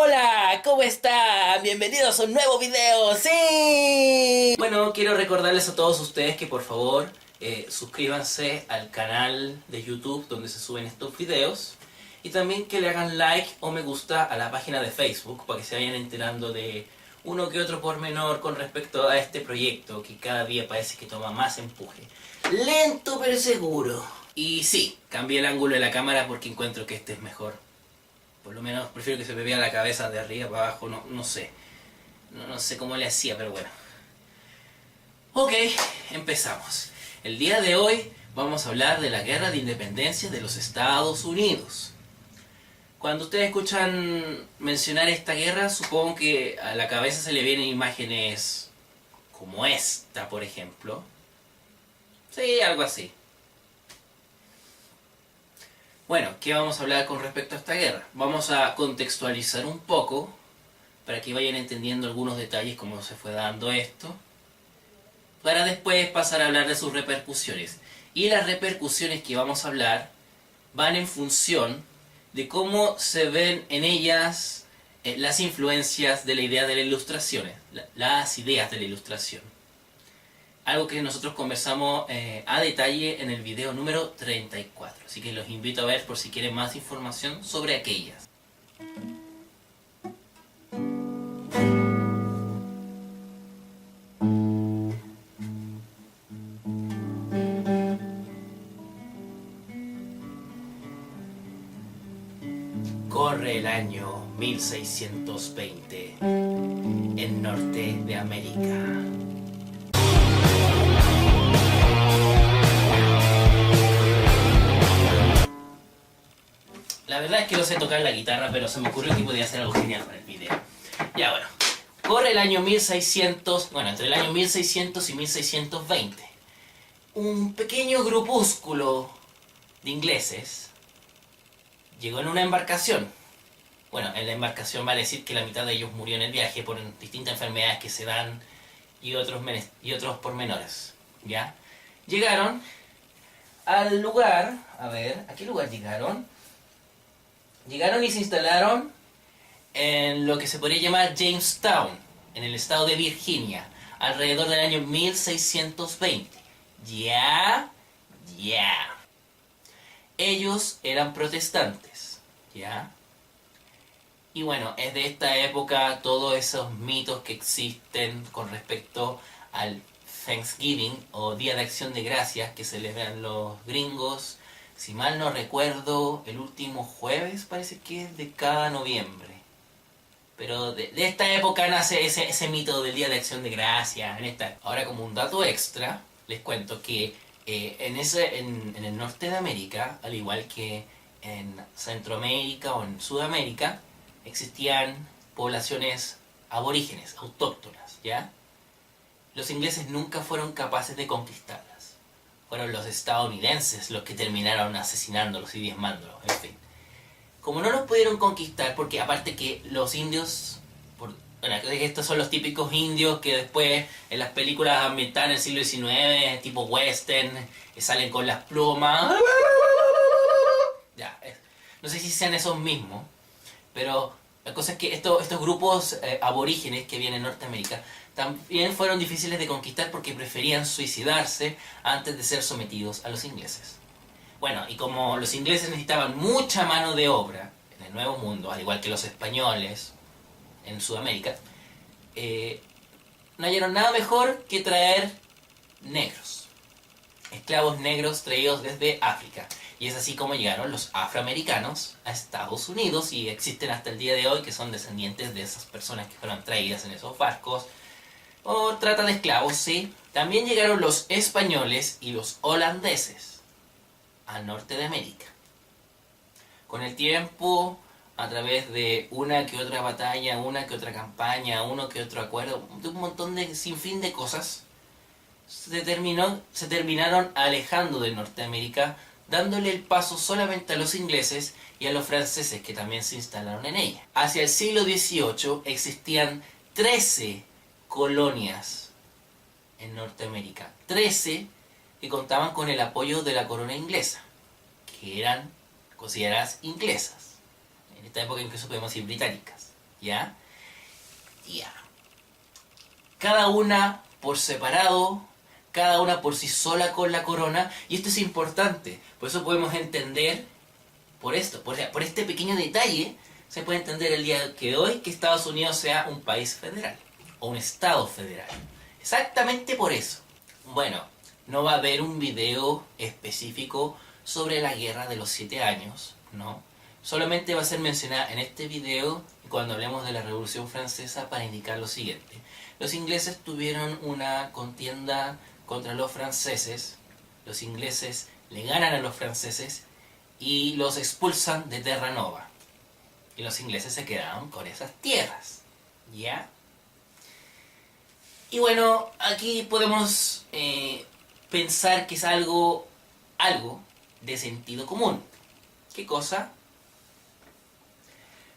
Hola, ¿cómo están? Bienvenidos a un nuevo video, ¡sí! Bueno, quiero recordarles a todos ustedes que por favor suscríbanse al canal de YouTube donde se suben estos videos y también que le hagan like o me gusta a la página de Facebook para que se vayan enterando de uno que otro pormenor con respecto a este proyecto que cada día parece que toma más empuje. Lento pero seguro. Y sí, cambié el ángulo de la cámara porque encuentro que este es mejor. Por lo menos prefiero que se me vea la cabeza de arriba para abajo, no sé. No sé cómo le hacía, pero bueno. Ok, empezamos. El día de hoy vamos a hablar de la guerra de independencia de los Estados Unidos. Cuando ustedes escuchan mencionar esta guerra, supongo que a la cabeza se le vienen imágenes como esta, por ejemplo. Sí, algo así. Bueno, ¿qué vamos a hablar con respecto a esta guerra? Vamos a contextualizar un poco para que vayan entendiendo algunos detalles cómo se fue dando esto, para después pasar a hablar de sus repercusiones. Y las repercusiones que vamos a hablar van en función de cómo se ven en ellas las influencias de la idea de la ilustración, las ideas de la ilustración. Algo que nosotros conversamos a detalle en el video número 34. Así que los invito a ver por si quieren más información sobre aquellas. Corre el año 1620 en Norte de América. La verdad es que no sé tocar la guitarra, pero se me ocurrió que podía hacer algo genial para el video. Ya bueno, corre el año 1600, bueno, entre el año 1600 y 1620. Un pequeño grupúsculo de ingleses llegó en una embarcación. Bueno, en la embarcación vale decir que la mitad de ellos murió en el viaje por distintas enfermedades que se dan y otros pormenores, ¿ya? Llegaron al lugar, a ver, ¿a qué lugar llegaron? Llegaron y se instalaron en lo que se podría llamar Jamestown, en el estado de Virginia, alrededor del año 1620. ¿Ya? Ellos eran protestantes, ¿ya? Y bueno, es de esta época todos esos mitos que existen con respecto al Thanksgiving o Día de Acción de Gracias que celebran los gringos. Si mal no recuerdo, el último jueves parece que es de cada noviembre. Pero de esta época nace ese mito del Día de Acción de Gracias. Ahora, como un dato extra, les cuento que en el norte de América, al igual que en Centroamérica o en Sudamérica, existían poblaciones aborígenes, autóctonas, ¿ya? Los ingleses nunca fueron capaces de conquistarlas. Fueron los estadounidenses los que terminaron asesinándolos y diezmándolos, en fin. Como no los pudieron conquistar, porque aparte que los indios, bueno, estos son los típicos indios que después en las películas ambientadas en el siglo XIX, tipo western, que salen con las plumas. Ya, no sé si sean esos mismos, pero la cosa es que estos grupos aborígenes que vienen en Norteamérica también fueron difíciles de conquistar porque preferían suicidarse antes de ser sometidos a los ingleses. Bueno, y como los ingleses necesitaban mucha mano de obra en el Nuevo Mundo, al igual que los españoles en Sudamérica, no hallaron nada mejor que traer negros, esclavos negros traídos desde África. Y es así como llegaron los afroamericanos a Estados Unidos y existen hasta el día de hoy que son descendientes de esas personas que fueron traídas en esos barcos o trata de esclavos, ¿sí? También llegaron los españoles y los holandeses al norte de América. Con el tiempo, a través de una que otra batalla, una que otra campaña, uno que otro acuerdo, de un montón de sinfín de cosas, se terminaron alejando de Norteamérica, dándole el paso solamente a los ingleses y a los franceses que también se instalaron en ella. Hacia el siglo XVIII existían 13 colonias en Norteamérica, 13 que contaban con el apoyo de la corona inglesa, que eran consideradas inglesas, en esta época incluso podemos decir británicas. ¿ya? Ya. Cada una por separado, cada una por sí sola con la corona, y esto es importante, por eso podemos entender, por este pequeño detalle, se puede entender el día de hoy que Estados Unidos sea un país federal, o un estado federal. Exactamente por eso. Bueno, no va a haber un video específico sobre la guerra de los 7 años, ¿no? Solamente va a ser mencionada en este video cuando hablemos de la Revolución Francesa para indicar lo siguiente. Los ingleses tuvieron una contienda contra los franceses, los ingleses le ganan a los franceses y los expulsan de Terranova. Y los ingleses se quedaron con esas tierras, ¿ya? Y bueno, aquí podemos pensar que es algo de sentido común. ¿Qué cosa?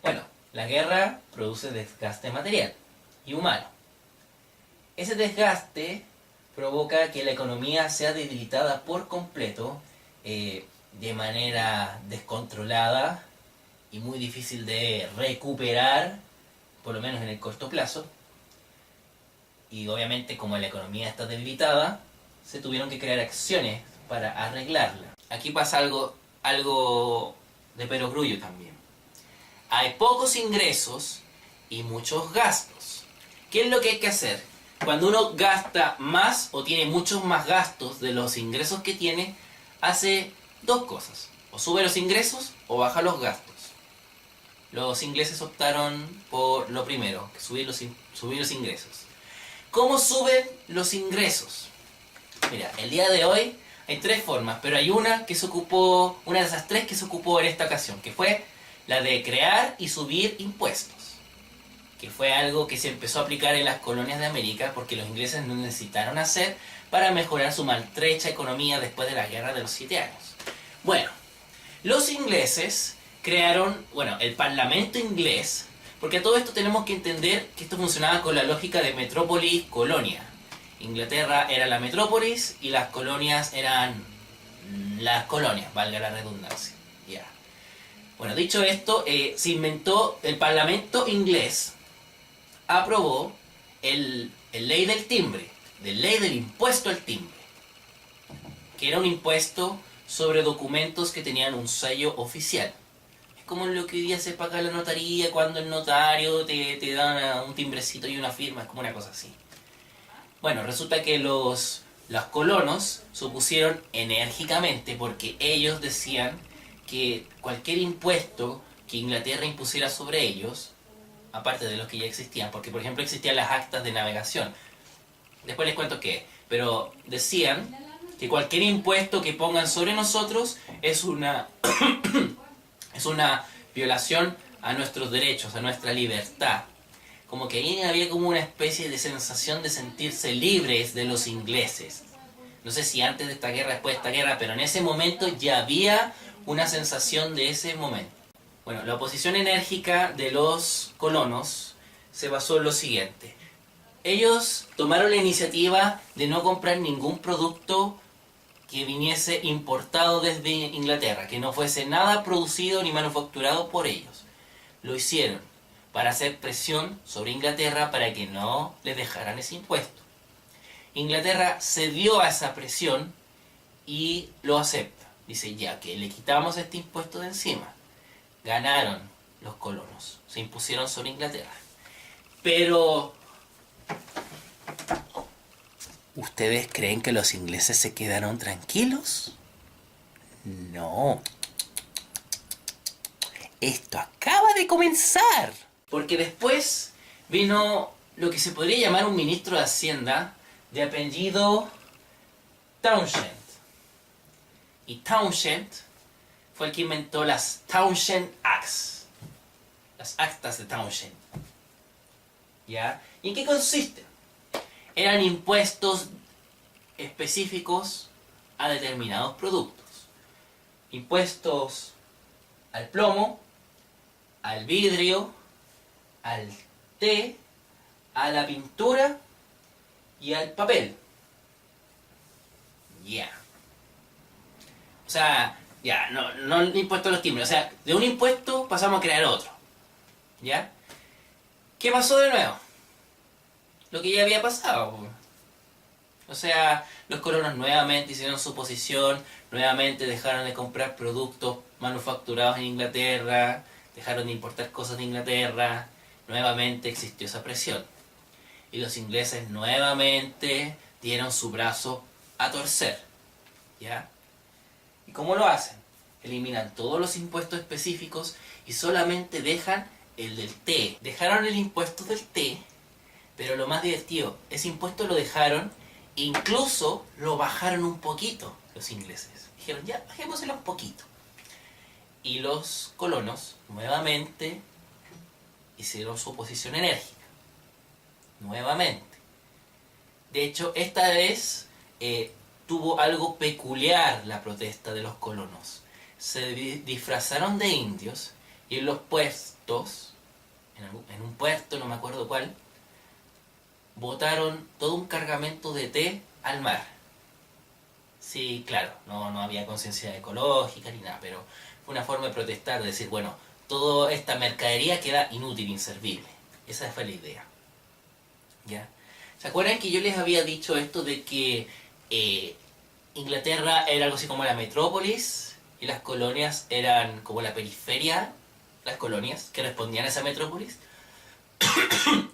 Bueno, la guerra produce desgaste material y humano. Ese desgaste provoca que la economía sea debilitada por completo, de manera descontrolada y muy difícil de recuperar, por lo menos en el corto plazo. Y obviamente, como la economía está debilitada, se tuvieron que crear acciones para arreglarla. Aquí pasa algo de perogrullo también. Hay pocos ingresos y muchos gastos. ¿Qué es lo que hay que hacer? Cuando uno gasta más o tiene muchos más gastos de los ingresos que tiene, hace dos cosas. O sube los ingresos o baja los gastos. Los ingleses optaron por lo primero, subir los ingresos. ¿Cómo suben los ingresos? Mira, el día de hoy hay tres formas, pero hay una de esas tres que se ocupó en esta ocasión, que fue la de crear y subir impuestos, que fue algo que se empezó a aplicar en las colonias de América porque los ingleses no necesitaron hacer para mejorar su maltrecha economía después de la guerra de los 7 años. Bueno, los ingleses crearon, el parlamento inglés, porque a todo esto tenemos que entender que esto funcionaba con la lógica de metrópolis-colonia. Inglaterra era la metrópolis y las colonias eran las colonias, valga la redundancia. Ya. Bueno, dicho esto, se inventó el parlamento inglés, aprobó el ley del timbre, la ley del impuesto al timbre, que era un impuesto sobre documentos que tenían un sello oficial. Es como lo que hoy día se paga en la notaría cuando el notario te da un timbrecito y una firma, es como una cosa así. Bueno, resulta que los colonos se opusieron enérgicamente porque ellos decían que cualquier impuesto que Inglaterra impusiera sobre ellos, aparte de los que ya existían, porque por ejemplo existían las actas de navegación, después les cuento qué, pero decían que cualquier impuesto que pongan sobre nosotros es una es una violación a nuestros derechos, a nuestra libertad. Como que ahí había como una especie de sensación de sentirse libres de los ingleses. No sé si antes de esta guerra, después de esta guerra, pero en ese momento ya había una sensación de ese momento. Bueno, la oposición enérgica de los colonos se basó en lo siguiente. Ellos tomaron la iniciativa de no comprar ningún producto que viniese importado desde Inglaterra, que no fuese nada producido ni manufacturado por ellos. Lo hicieron para hacer presión sobre Inglaterra para que no les dejaran ese impuesto. Inglaterra cedió a esa presión y lo acepta. Dice, ya que le quitamos este impuesto de encima. Ganaron los colonos, se impusieron sobre Inglaterra. Pero ¿ustedes creen que los ingleses se quedaron tranquilos? No. Esto acaba de comenzar. Porque después vino lo que se podría llamar un ministro de Hacienda de apellido Townshend. Y Townshend fue el que inventó las Townshend Acts. Las actas de Townshend. ¿Ya? ¿Y en qué consisten? Eran impuestos específicos a determinados productos. Impuestos al plomo, al vidrio, al té, a la pintura y al papel. Ya. O sea, ya, no el impuesto a los timbres. O sea, de un impuesto pasamos a crear otro. ¿Ya? ¿Qué pasó de nuevo? Lo que ya había pasado. O sea, los colonos nuevamente hicieron su posición, nuevamente dejaron de comprar productos manufacturados en Inglaterra, dejaron de importar cosas de Inglaterra, nuevamente existió esa presión. Y los ingleses nuevamente dieron su brazo a torcer. ¿Ya? ¿Y cómo lo hacen? Eliminan todos los impuestos específicos y solamente dejan el del té. Dejaron el impuesto del té, pero lo más divertido, ese impuesto lo dejaron, incluso lo bajaron un poquito los ingleses. Dijeron, ya, bajémoselo un poquito. Y los colonos nuevamente hicieron su oposición enérgica. Nuevamente. De hecho, esta vez tuvo algo peculiar la protesta de los colonos. Se disfrazaron de indios y en los puestos, en un puerto, no me acuerdo cuál, botaron todo un cargamento de té al mar. Sí, claro, no había conciencia ecológica ni nada, pero fue una forma de protestar, de decir, bueno, toda esta mercadería queda inútil, inservible. Esa fue la idea. ¿Ya? ¿Se acuerdan que yo les había dicho esto de que Inglaterra era algo así como la metrópolis y las colonias eran como la periferia, las colonias que respondían a esa metrópolis?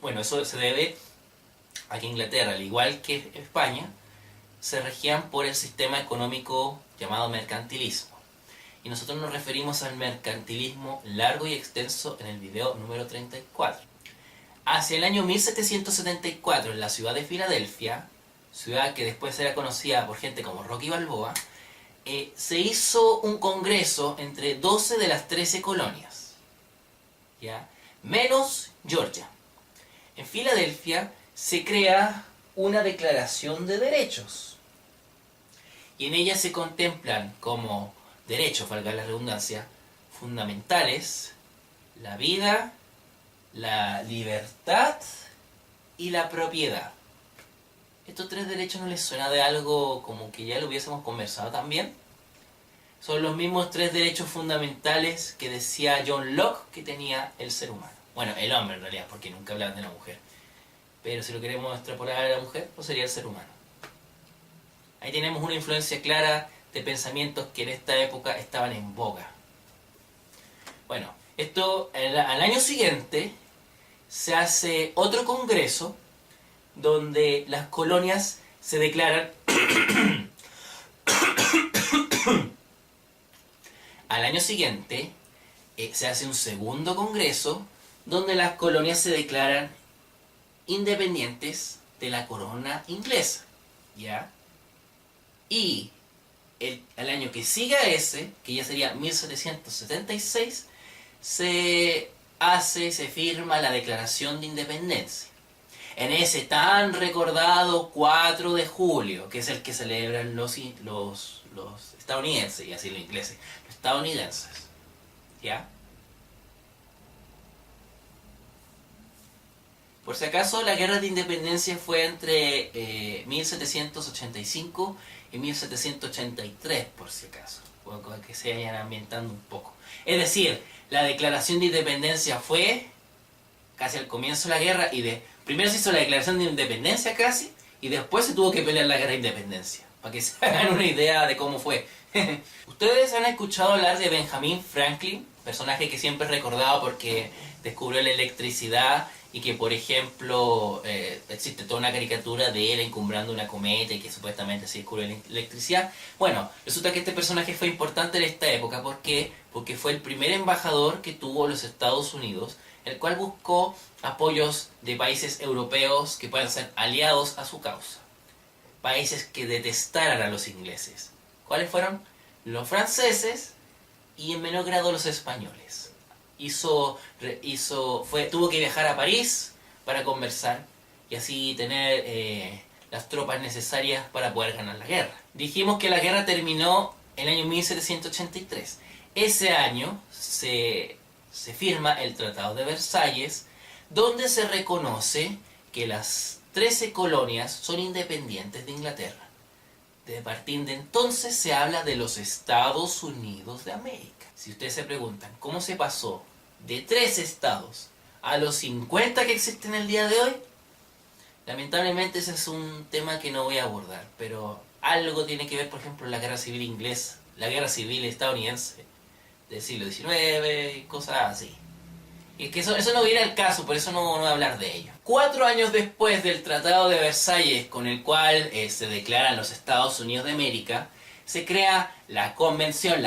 Bueno, eso se debe a que Inglaterra, al igual que España, se regían por el sistema económico llamado mercantilismo. Y nosotros nos referimos al mercantilismo largo y extenso en el video número 34. Hacia el año 1774, en la ciudad de Filadelfia, ciudad que después era conocida por gente como Rocky Balboa, se hizo un congreso entre 12 de las 13 colonias, ¿ya? Menos Georgia. En Filadelfia se crea una declaración de derechos, y en ella se contemplan como derechos, valga la redundancia, fundamentales, la vida, la libertad y la propiedad. ¿Estos tres derechos no les suena de algo como que ya lo hubiésemos conversado también? Son los mismos tres derechos fundamentales que decía John Locke que tenía el ser humano. Bueno, el hombre en realidad, porque nunca hablaban de la mujer. Pero si lo queremos extrapolar a la mujer, pues sería el ser humano. Ahí tenemos una influencia clara de pensamientos que en esta época estaban en boga. Bueno, esto al año siguiente se hace otro congreso donde las colonias se declaran. Al año siguiente se hace un segundo congreso donde las colonias se declaran independientes de la corona inglesa, ¿ya? Y al año que siga ese, que ya sería 1776, se firma la Declaración de Independencia. En ese tan recordado 4 de julio, que es el que celebran los estadounidenses, y así los ingleses, los estadounidenses, ¿ya? Por si acaso, la guerra de independencia fue entre 1785 y 1783, por si acaso, que se vayan ambientando un poco. Es decir, la declaración de independencia fue casi al comienzo de la guerra, y primero se hizo la declaración de independencia casi, y después se tuvo que pelear la guerra de independencia, para que se hagan una idea de cómo fue. ¿Ustedes han escuchado hablar de Benjamin Franklin? Personaje que siempre es recordado porque descubrió la electricidad, y que, por ejemplo, existe toda una caricatura de él encumbrando una cometa y que supuestamente se descubrió la electricidad. Bueno, resulta que este personaje fue importante en esta época. ¿Por qué? Porque fue el primer embajador que tuvo los Estados Unidos, el cual buscó apoyos de países europeos que puedan ser aliados a su causa. Países que detestaran a los ingleses. ¿Cuáles fueron? Los franceses y en menor grado los españoles. Tuvo que viajar a París para conversar y así tener las tropas necesarias para poder ganar la guerra. Dijimos que la guerra terminó en el año 1783. Ese año se firma el Tratado de Versalles, donde se reconoce que las 13 colonias son independientes de Inglaterra. De partir de entonces se habla de los Estados Unidos de América. Si ustedes se preguntan cómo se pasó de 3 estados a los 50 que existen el día de hoy, lamentablemente ese es un tema que no voy a abordar, pero algo tiene que ver, por ejemplo, la guerra civil inglesa, la guerra civil estadounidense del siglo XIX y cosas así. Y es que eso no viene al caso, por eso no voy a hablar de ello. 4 años después del Tratado de Versalles, con el cual se declaran los Estados Unidos de América, se crea la Convención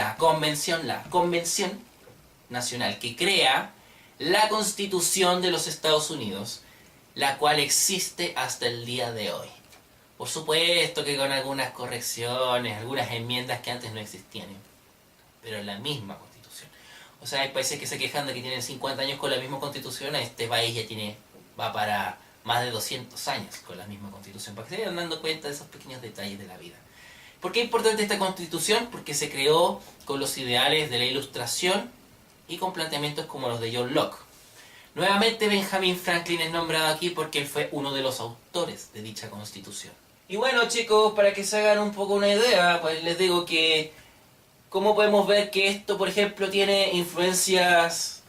Nacional, que crea la Constitución de los Estados Unidos, la cual existe hasta el día de hoy. Por supuesto que con algunas correcciones, algunas enmiendas que antes no existían, pero es la misma Constitución. O sea, hay países que se quejan de que tienen 50 años con la misma Constitución, este país ya va para más de 200 años con la misma Constitución, para que se vayan dando cuenta de esos pequeños detalles de la vida. ¿Por qué es importante esta Constitución? Porque se creó con los ideales de la Ilustración y con planteamientos como los de John Locke. Nuevamente Benjamin Franklin es nombrado aquí porque él fue uno de los autores de dicha Constitución. Y bueno, chicos, para que se hagan un poco una idea, pues les digo que ¿cómo podemos ver que esto, por ejemplo, tiene influencias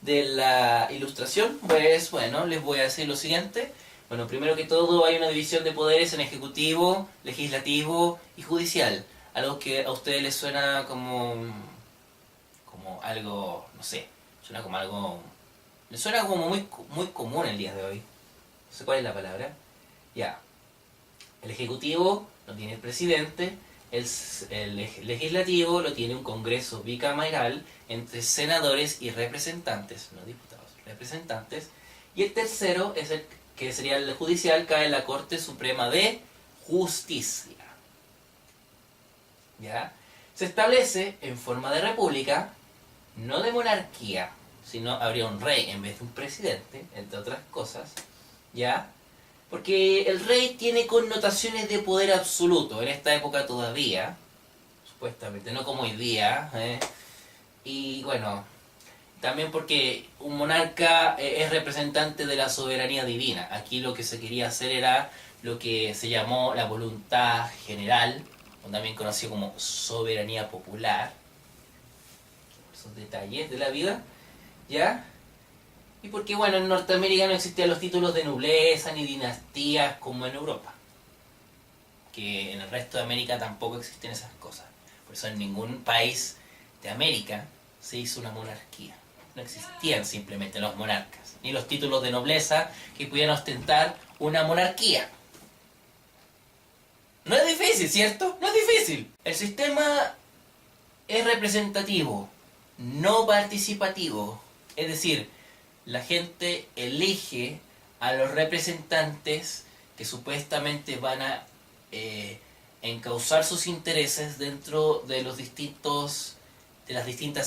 de la Ilustración? Pues bueno, les voy a decir lo siguiente. Bueno, primero que todo hay una división de poderes en ejecutivo, legislativo y judicial. Algo que a ustedes les suena como algo, no sé, suena como algo... Les suena como muy común el día de hoy. No sé cuál es la palabra. Ya. El ejecutivo lo tiene el presidente. El legislativo lo tiene un congreso bicameral entre senadores y representantes, no diputados, representantes. Y el tercero es el que sería el judicial, cae en la Corte Suprema de Justicia. ¿Ya? Se establece en forma de república, no de monarquía, sino habría un rey en vez de un presidente, entre otras cosas, ¿ya? Porque el rey tiene connotaciones de poder absoluto, en esta época todavía, supuestamente, no como hoy día, y bueno, también porque un monarca es representante de la soberanía divina. Aquí lo que se quería hacer era lo que se llamó la voluntad general, o también conocido como soberanía popular, esos detalles de la vida, ¿ya? Y porque, bueno, en Norteamérica no existían los títulos de nobleza ni dinastías como en Europa. Que en el resto de América tampoco existen esas cosas. Por eso en ningún país de América se hizo una monarquía. No existían simplemente los monarcas, ni los títulos de nobleza que pudieran ostentar una monarquía. No es difícil, ¿cierto? No es difícil. El sistema es representativo, no participativo. Es decir, la gente elige a los representantes que supuestamente van a encauzar sus intereses dentro de las distintas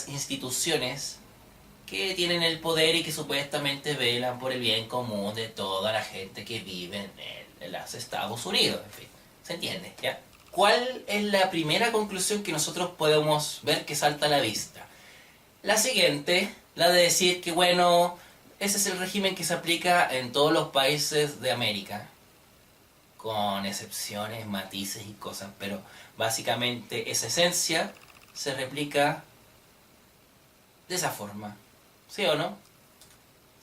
instituciones que tienen el poder y que supuestamente velan por el bien común de toda la gente que vive en los Estados Unidos. En fin, ¿se entiende? ¿Ya? ¿Cuál es la primera conclusión que nosotros podemos ver que salta a la vista? La siguiente, la de decir que, bueno, ese es el régimen que se aplica en todos los países de América, con excepciones, matices y cosas, pero básicamente esa esencia se replica de esa forma, ¿sí o no?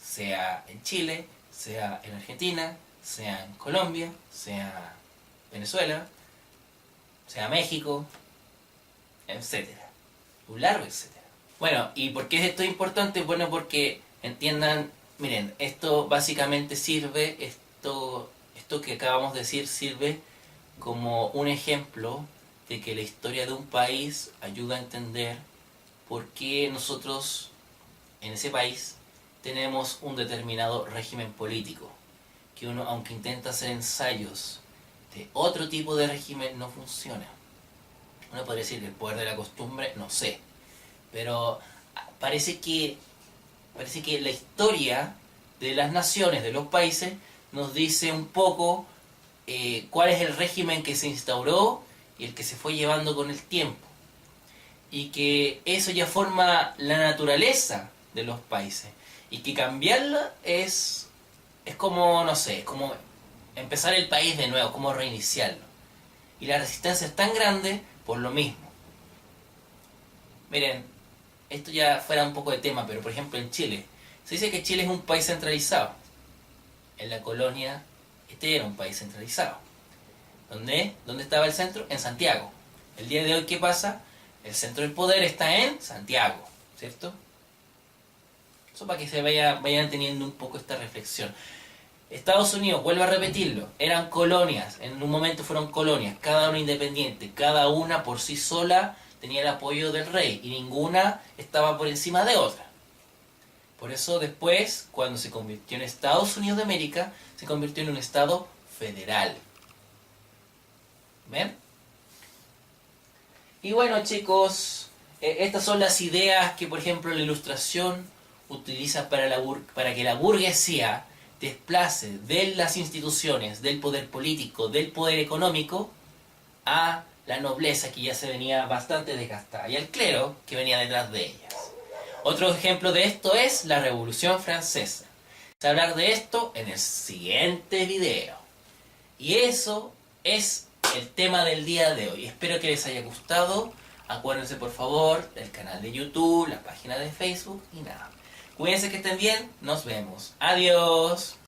Sea en Chile, sea en Argentina, sea en Colombia, sea Venezuela, sea México, etcétera, un largo etcétera. Bueno, ¿y por qué es esto importante? Bueno, porque entiendan, miren, esto básicamente sirve, esto que acabamos de decir sirve como un ejemplo de que la historia de un país ayuda a entender por qué nosotros en ese país tenemos un determinado régimen político, que uno, aunque intenta hacer ensayos de otro tipo de régimen, no funciona. Uno podría decir el poder de la costumbre, no sé, pero parece que la historia de las naciones, de los países, nos dice un poco cuál es el régimen que se instauró y el que se fue llevando con el tiempo. Y que eso ya forma la naturaleza de los países. Y que cambiarla es como, no sé, es como empezar el país de nuevo, como reiniciarlo. Y la resistencia es tan grande por lo mismo. Miren, esto ya fuera un poco de tema, pero por ejemplo en Chile Se dice que Chile es un país centralizado. En la colonia, este era un país centralizado. ¿Dónde estaba el centro? En Santiago. El día de hoy, ¿qué pasa? El centro del poder está en Santiago, ¿cierto? Eso para que se vayan teniendo un poco esta reflexión. Estados Unidos, vuelvo a repetirlo, eran colonias, en un momento fueron colonias, cada una independiente, cada una por sí sola tenía el apoyo del rey y ninguna estaba por encima de otra. Por eso después, cuando se convirtió en Estados Unidos de América, se convirtió en un estado federal. ¿Ven? Y bueno, chicos, estas son las ideas que, por ejemplo, la Ilustración utiliza para que la burguesía desplace de las instituciones, del poder político, del poder económico, a la nobleza que ya se venía bastante desgastada y al clero que venía detrás de ellas. Otro ejemplo de esto es la Revolución Francesa. Vamos a hablar de esto en el siguiente video. Y eso es el tema del día de hoy. Espero que les haya gustado. Acuérdense por favor del canal de YouTube, la página de Facebook y nada. Cuídense, que estén bien. Nos vemos. Adiós.